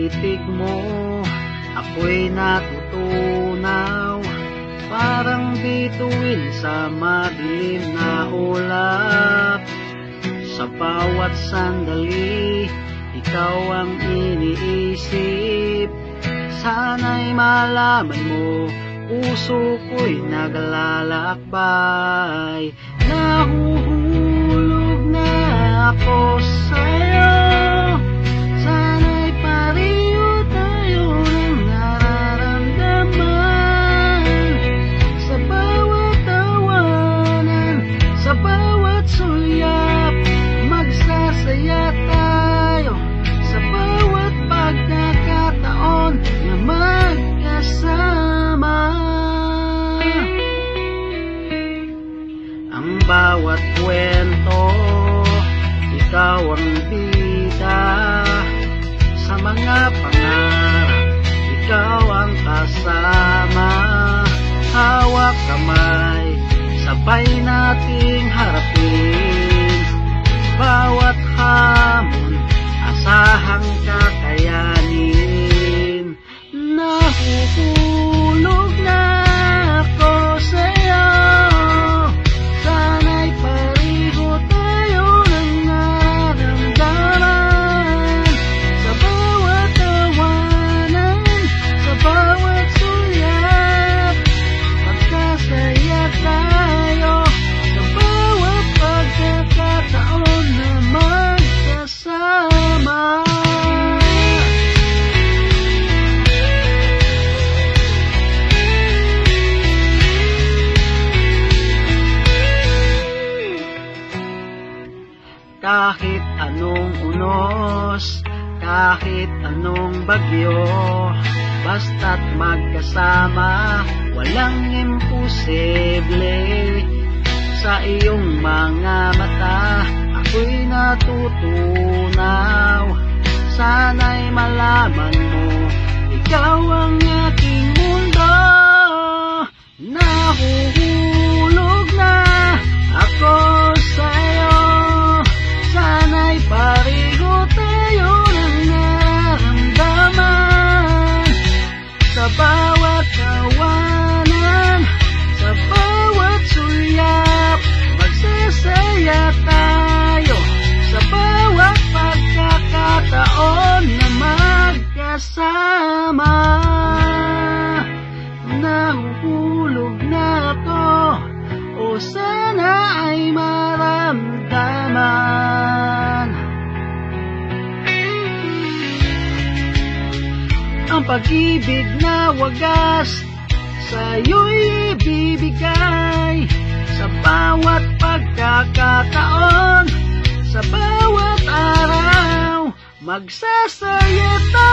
titig mo, ako'y natutunaw. Parang bituin sa madilim na ulap. Sa bawat sandali, ikaw ang iniisip. Sana'y malaman mo, puso ko'y naglalakbay. Nahuhulog na ako sa'yo. Sana'y pareho tayo ng nararamdaman. Sa bawat tawanan, sa bawat sulyap, magsasaya tayo. Sa bawat pagkakataon na magkasama. Ang bawat kwento, ikaw ang bida. Sa mga pangarap, ikaw ang kasama. Hawak kamay, sabay nating harapin. Bawat hamon, asahang kakayanin. Nahuhulog na ako sa'yo. Sana'y pareho tayo ng nararamdaman. Sa bawat tawanan, sa bawat sulyap, magkasaya tayo. Sa bawat pagkakataon na magkasama. Kahit anong unos, kahit anong bagyo, basta't magkasama, walang imposible. Sa iyong mga mata, ako'y natutunaw. Sana'y malaman mo, ikaw ang aking mundo. Nahuhulog na ako sa'yo. Sana'y pareho tayo ng nararamdaman. Sa bawat tawanan, sa bawat sulyap, magsasaya tayo. Sa bawat pagkakataon na magkasama. Nahuhulog na ako, o sana ay maramdaman. Ang pag-ibig na wagas, sa'yo'y ibibigay. Sa bawat pagkakataon, sa bawat araw, magsasaya tayo.